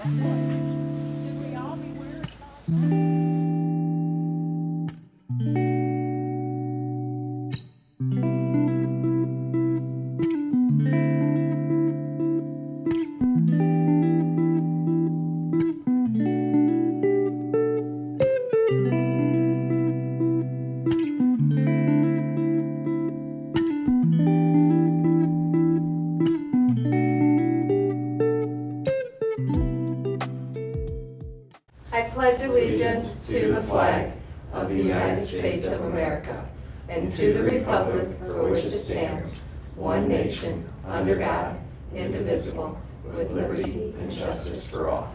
I pledge allegiance to the flag of the United States of America and to the republic for which it stands, one nation, under God, indivisible, with liberty and justice for all.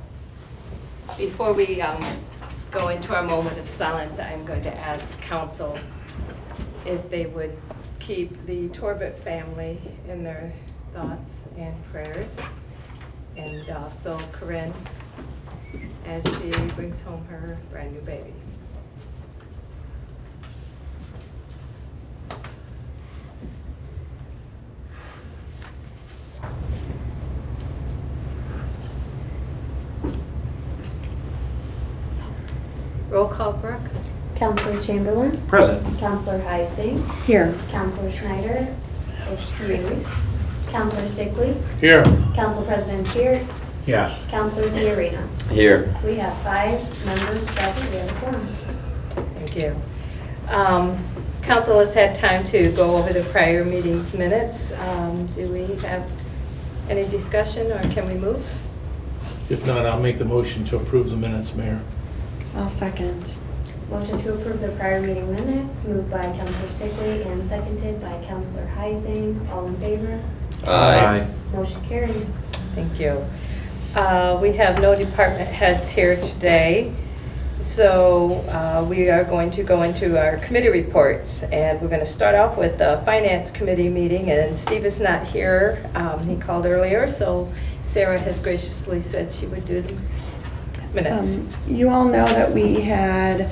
Before we go into our moment of silence, I'm going to ask council if they would keep the Torbett family in their thoughts and prayers, and also Corinne as she brings home her brand new baby. Roll call, Brooke. Counselor Chamberlain. Present. Counselor Heising. Here. Counselor Schneider. Excused. Counselor Stickley. Here. Council President Steers. Yes. Counselor Tiarena. Here. We have 5 members present. We have a quorum. Thank you. Council has had time to go over the prior meeting's minutes. Do we have any discussion, or can we move? If not, I'll make the motion to approve the minutes, Mayor. I'll second. Motion to approve the prior meeting minutes, moved by Counselor Stickley and seconded by Counselor Heising. All in favor? Aye. Motion carries. Thank you. We have no department heads here today, so we are going to go into our committee reports, and we're going to start off with the Finance Committee meeting, and Steve is not here. He called earlier, so Sarah has graciously said she would do the minutes. You all know that we had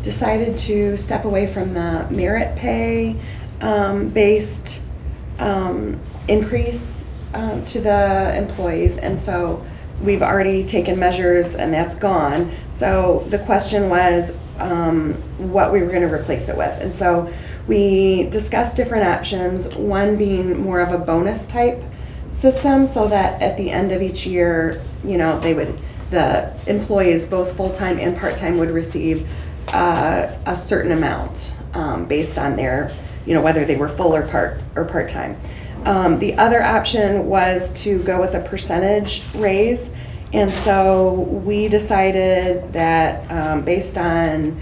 decided to step away from the merit pay based increase to the employees, and so we've already taken measures and that's gone. So the question was what we were going to replace it with, and so we discussed different options, one being more of a bonus type system, so that at the end of each year, you know, the employees, both full-time and part-time, would receive a certain amount based on their, you know, whether they were full or part-time. The other option was to go with a percentage raise, and so we decided that based on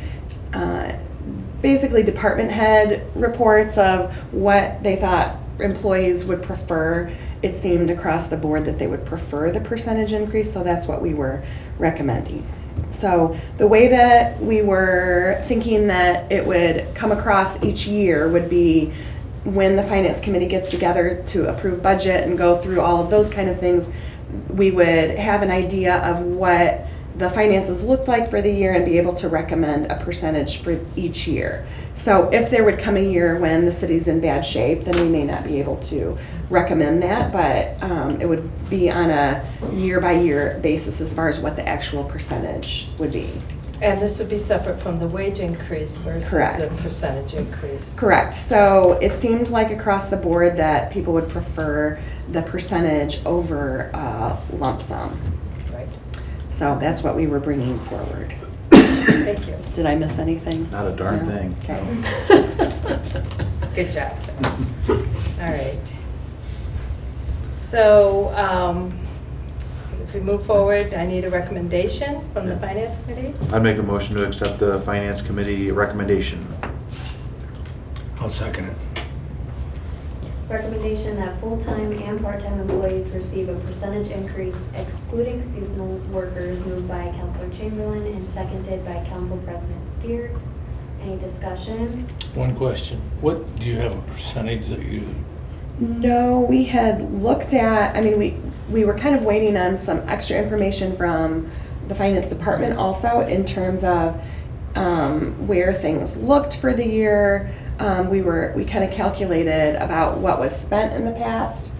basically department head reports of what they thought employees would prefer, it seemed across the board that they would prefer the percentage increase, so that's what we were recommending. So the way that we were thinking that it would come across each year would be when the Finance Committee gets together to approve budget and go through all of those kind of things, we would have an idea of what the finances looked like for the year and be able to recommend a percentage for each year. So if there would come a year when the city's in bad shape, then we may not be able to recommend that, but it would be on a year-by-year basis as far as what the actual percentage would be. And this would be separate from the wage increase versus Correct. the percentage increase. Correct. So it seemed like across the board that people would prefer the percentage over lump sum. Right. So that's what we were bringing forward. Thank you. Did I miss anything? Not a darn No? thing. Okay. Good job, Sarah. All right. So if we move forward, I need a recommendation from the Finance Committee. I'd make a motion to accept the Finance Committee recommendation. I'll second it. Recommendation that full-time and part-time employees receive a percentage increase excluding seasonal workers, moved by Counselor Chamberlain and seconded by Council President Steers. Any discussion? One question. What, do you have a percentage that you, No, we had looked at, I mean, we were kind of waiting on some extra information from the finance department also in terms of where things looked for the year. We kind of calculated about what was spent in the past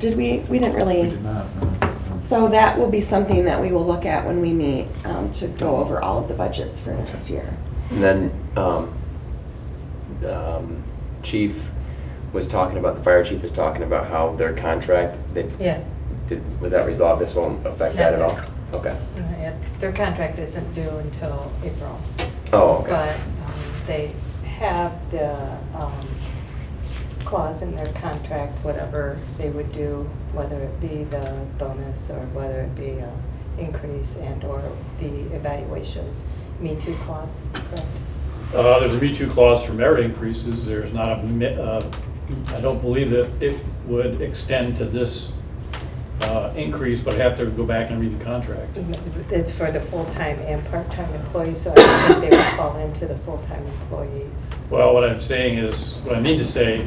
Did we didn't really. We did not, no. So that will be something that we will look at when we meet to go over all of the budgets for next year. And then, Chief was talking about, the fire chief was talking about how their contract, Yeah. was that resolved? This won't affect that at all? Okay. Yeah, their contract isn't due until April. Oh, okay. But they have the clause in their contract, whatever they would do, whether it be the bonus or whether it be an increase and/or the evaluations. Me Too clause, correct? There's a Me Too clause for merit increases. There's not I don't believe that it would extend to this increase, but I have to go back and read the contract. It's for the full-time and part-time employees, so I think they would fall into the full-time employees. Well, what I'm saying is, what I mean to say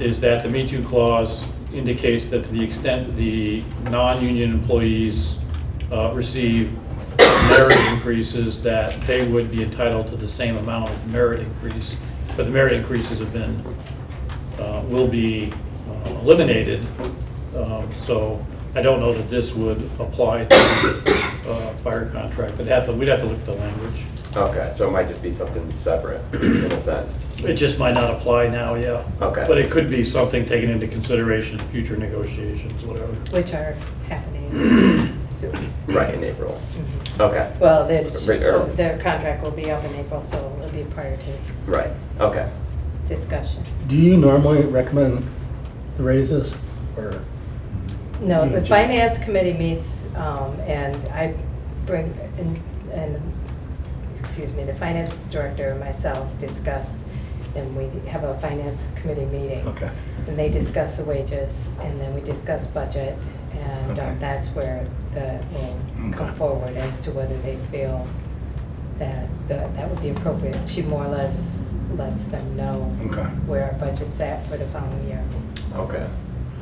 is that the Me Too clause indicates that to the extent the non-union employees receive merit increases, that they would be entitled to the same amount of merit increase. But the merit increases have been, will be eliminated. So I don't know that this would apply to the fire contract. We'd have to look at the language. Okay, so it might just be something separate in a sense. It just might not apply now, yeah. Okay. But it could be something taken into consideration in future negotiations, whatever. Which are happening soon. Right, in April. Mhm. Okay. Well, Right, their contract will be up in April, so it'll be prior to Right, okay. discussion. Do you normally recommend the raises, or? No, the Yeah, finance committee meets, and I bring, and, excuse me, the finance director and myself discuss, and we have a finance committee meeting. Okay. And they discuss the wages, and then we discuss budget, and Okay. that's where that will come Okay. forward as to whether they feel that that would be appropriate. She more or less lets them know Okay. where our budget's at for the following year. Okay.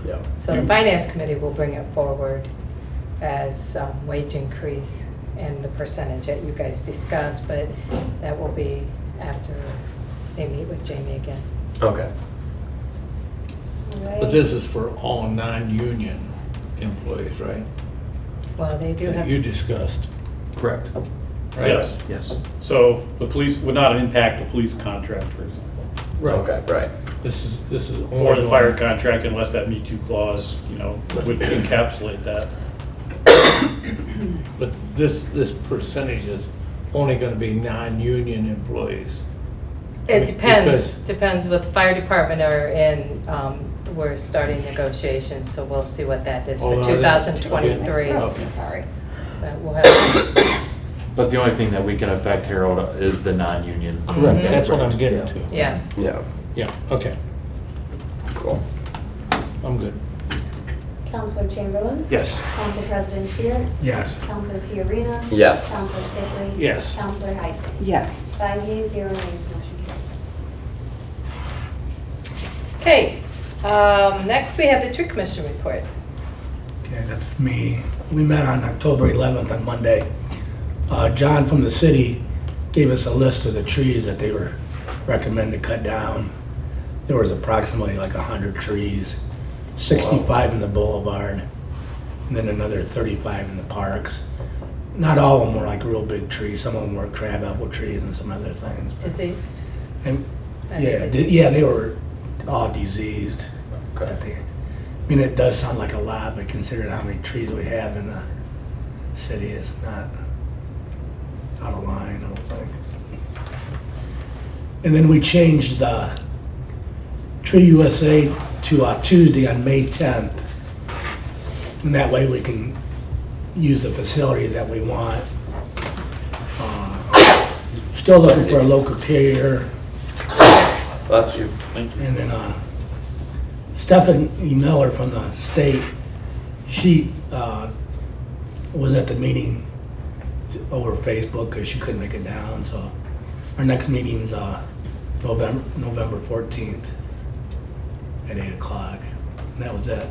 Yeah. So the finance committee will bring it forward as wage increase and the percentage that you guys discussed, but that will be after they meet with Jamie again. Okay. But this is for all non-union employees, right? Well, they do That have. you discussed, Correct. right? Yes. Yes. So the police would not impact the police contract, for example, Right. Okay, right. This is or the only fire on- contract, unless that Me Too clause, would encapsulate that. But this percentage is only gonna be non-union employees. It depends, Because- depends with the fire department are in, we're starting negotiations, so we'll see what that is Oh, for no, that's- 2023. okay. Oh, sorry. We'll have, But the only thing that we can affect, Harold, is the non-union. Correct, Mhm. that's what I'm getting to. yes. Yeah, Yeah, okay, cool. I'm good. Counselor Chamberlain? Yes. Council President Steeritz? Yes. Counselor Tiarena? Yes. Counselor Stickley? Yes. Counselor Heising? Yes. 5 yeas, 0 nays, motion carries. Okay, next we have the tree commission report. Okay, that's me. We met on October 11th on Monday. John from the city gave us a list of the trees that they were recommended to cut down. There was approximately like 100 trees, 65 in the boulevard, and then another 35 in the parks. Not all of them were like real big trees. Some of them were crabapple trees and some other things. Diseased. And I yeah, think yeah, they were all diseased. Okay. I mean, it does sound like a lot, but considering how many trees we have in the city, it's not out of line, I don't think. And then we changed the Tree USA to Tuesday on May 10th. And that way we can use the facility that we want. Still looking for a local carrier. Bless you. Thank you. And then Stephanie Miller from the state, she was at the meeting over Facebook because she couldn't make it down. So our next meeting's November 14th at 8 o'clock. And that was it.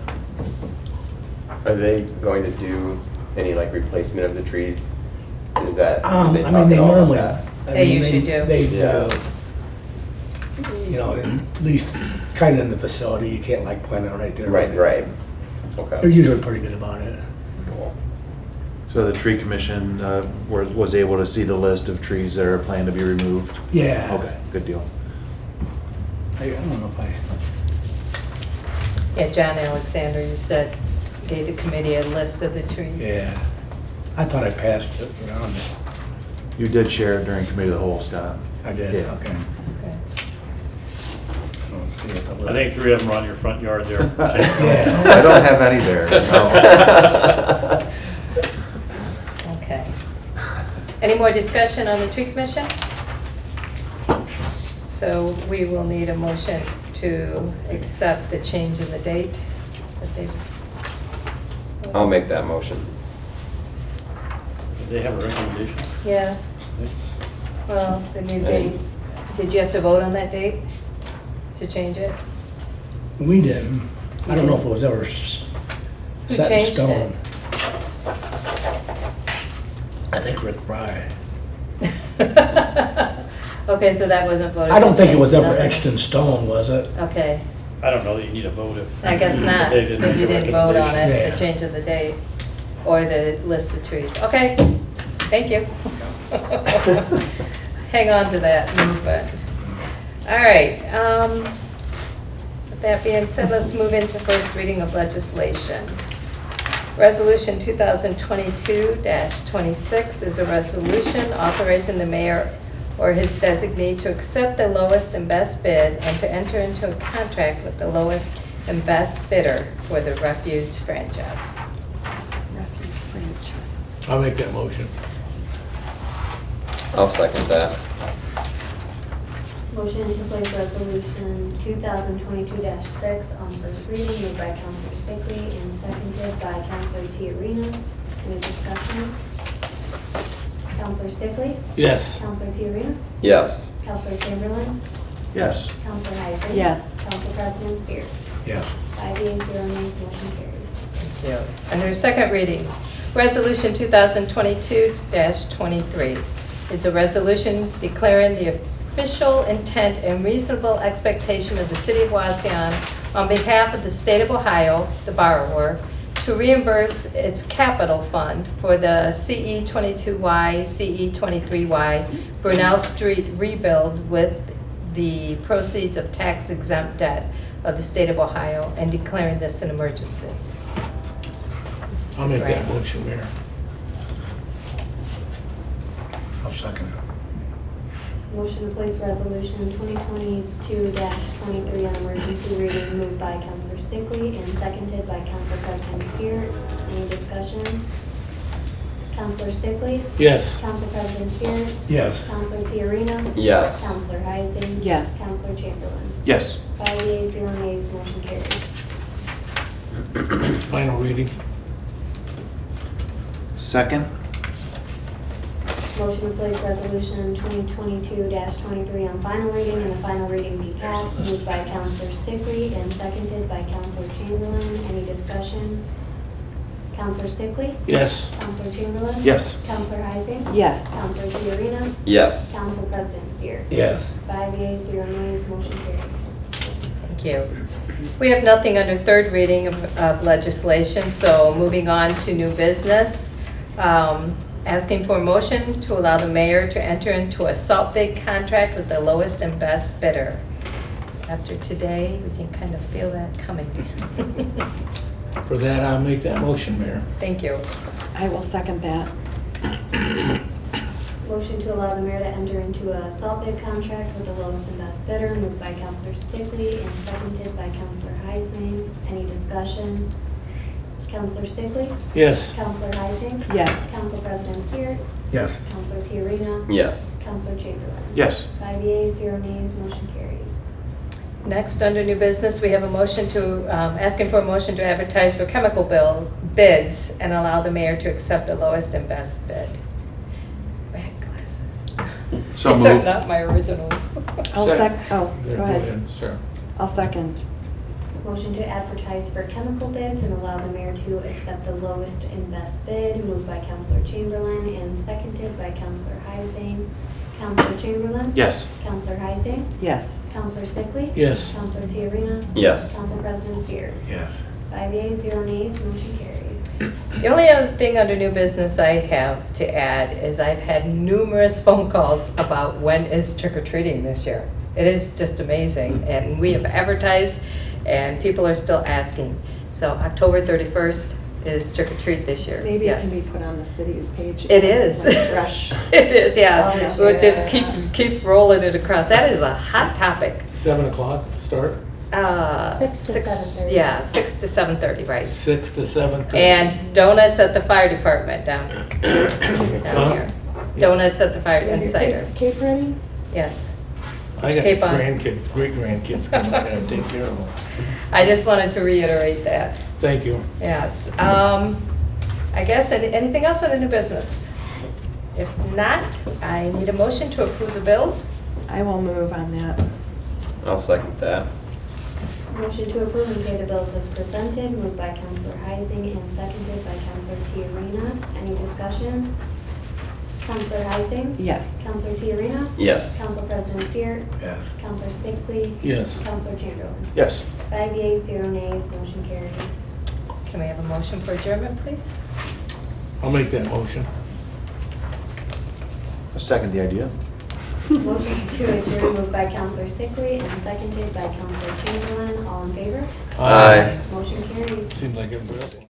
Are they going to do any like replacement of the trees? Is that, I did they mean, talk they at all about normally. that? I They mean, usually do. They Yeah. at least kind of in the facility. You can't like plant it right there. Right, right. They're Okay. usually pretty good about it. Cool. So the tree commission was able to see the list of trees that are planned to be removed? Yeah. Okay, good deal. I don't know if I, Yeah, John Alexander, you said, gave the committee a list of the trees. yeah. I thought I passed it around. You did share it during committee of the whole, Scott. I did, Yeah. okay. Okay. I don't see it. I think 3 of them are on your front yard there. Yeah. I don't have any there. no. Okay. Any more discussion on the tree commission? So we will need a motion to accept the change in the date that they've. I'll make that motion. They have a recommendation? Yeah, well, the new date, did you have to vote on that date to change it? We didn't. I don't know if it was ever Who set in changed stone. it? I think Rick Fry. Okay, so that wasn't voted. I don't to think it change, was ever nothing? etched in stone, was it? Okay, I don't know that you need a vote if. I guess not, They if didn't make you a didn't vote on recommendation. it, Yeah. the change of the date, or the list of trees. Okay, thank you. Hang on to that, but, all right. With that being said, let's move into first reading of legislation. Resolution 2022-26 is a resolution authorizing the mayor or his designee to accept the lowest and best bid and to enter into a contract with the lowest and best bidder for the refuge franchise. Refuse franchise. I'll make that motion. I'll second that. Motion to place resolution 2022-6 on first reading, moved by Counselor Stickley and seconded by Counselor Tiarena. Any discussion? Counselor Stickley? Yes. Counselor Tiarena? Yes. Counselor Chamberlain? Yes. Counselor Heising? Yes. Council President Steers? Yes. 5 yeas, 0 nays, motion carries. Under second reading, Resolution 2022-23 is a resolution declaring the official intent and reasonable expectation of the City of Wauseon on behalf of the State of Ohio, the borrower, to reimburse its capital fund for the CE 22Y, CE 23Y Brunel Street rebuild with the proceeds of tax exempt debt of the State of Ohio and declaring this an emergency. This is I'll the make that grant. motion, Mayor. I'll second it. Motion to place resolution 2022-23 on emergency reading, moved by Counselor Stickley and seconded by Council President Steers. Any discussion? Counselor Stickley? Yes. Council President Steers? Yes. Counselor Tiarena? Yes. Counselor Heising? Yes. Counselor Chamberlain? Yes. 5 yeas, 0 nays, motion carries. Final reading. Second? Motion to place resolution 2022-23 on final reading and the final reading be passed, moved by Counselor Stickley and seconded by Counselor Chamberlain. Any discussion? Counselor Stickley? Yes. Counselor Chamberlain? Yes. Counselor Heising? Yes. Counselor Tiarena? Yes. Council President Steers? Yes. 5 yeas, 0 nays, motion carries. Thank you. We have nothing under third reading of legislation, so moving on to new business. Asking for a motion to allow the mayor to enter into a salt bid contract with the lowest and best bidder. After today, we can kind of feel that coming. For that, I'll make that motion, Mayor. Thank you. I will second that. Motion to allow the mayor to enter into a salt bid contract with the lowest and best bidder, moved by Counselor Stickley and seconded by Counselor Heising. Any discussion? Counselor Stickley? Yes. Counselor Heising? Yes. Council President Steers? Yes. Counselor Tiarena? Yes. Counselor Chamberlain? Yes. 5 yeas, 0 nays, motion carries. Next, under new business, we have a motion to, asking for a motion to advertise for chemical bids and allow the mayor to accept the lowest and best bid. Bad glasses. So These are moved. not my originals. I'll go Go ahead. Sir. I'll second. Motion to advertise for chemical bids and allow the mayor to accept the lowest and best bid, moved by Counselor Chamberlain and seconded by Counselor Heising. Counselor Chamberlain? Yes. Counselor Heising? Yes. Counselor Stickley? Yes. Counselor Tiarena? Yes. Council President Steers? Yes. 5 yeas, 0 nays, motion carries. The only other thing under new business I have to add is I've had numerous phone calls about when is trick or treating this year. It is just amazing, and we have advertised, and people are still asking. So October 31st is trick or treat this year. Maybe it can be Yes. put on the city's page. It is. Like rush. It is, Oh, yeah. yes, We'll yeah. just keep rolling it across. That is a hot topic. 7 o'clock start, 6 to 7:30. Yeah, 6 to 7:30, right. 6 to 7:30. And donuts at the fire department down Huh? here. Donuts at the fire and cider, Cape ready? yes. I got Cape on. grandkids, great-grandkids coming, I gotta take care of them. I just wanted to reiterate that, Thank you. yes. I guess, anything else on the new business? If not, I need a motion to approve the bills. I will move on that. I'll second that. Motion to approve and pay the bills as presented, moved by Counselor Heising and seconded by Counselor Tiarena. Any discussion? Counselor Heising? Yes. Counselor Tiarena? Yes. Council President Steeritz? Yes. Counselor Stickley? Yes. Counselor Chamberlain? Yes. 5 yeas, 0 nays, motion carries. Can we have a motion for adjournment, please? I'll make that motion. I second the idea. Motion to adjourn moved by Counselor Stickley and seconded by Counselor Chamberlain. All in favor? Aye. Motion carries. Seems like everybody else.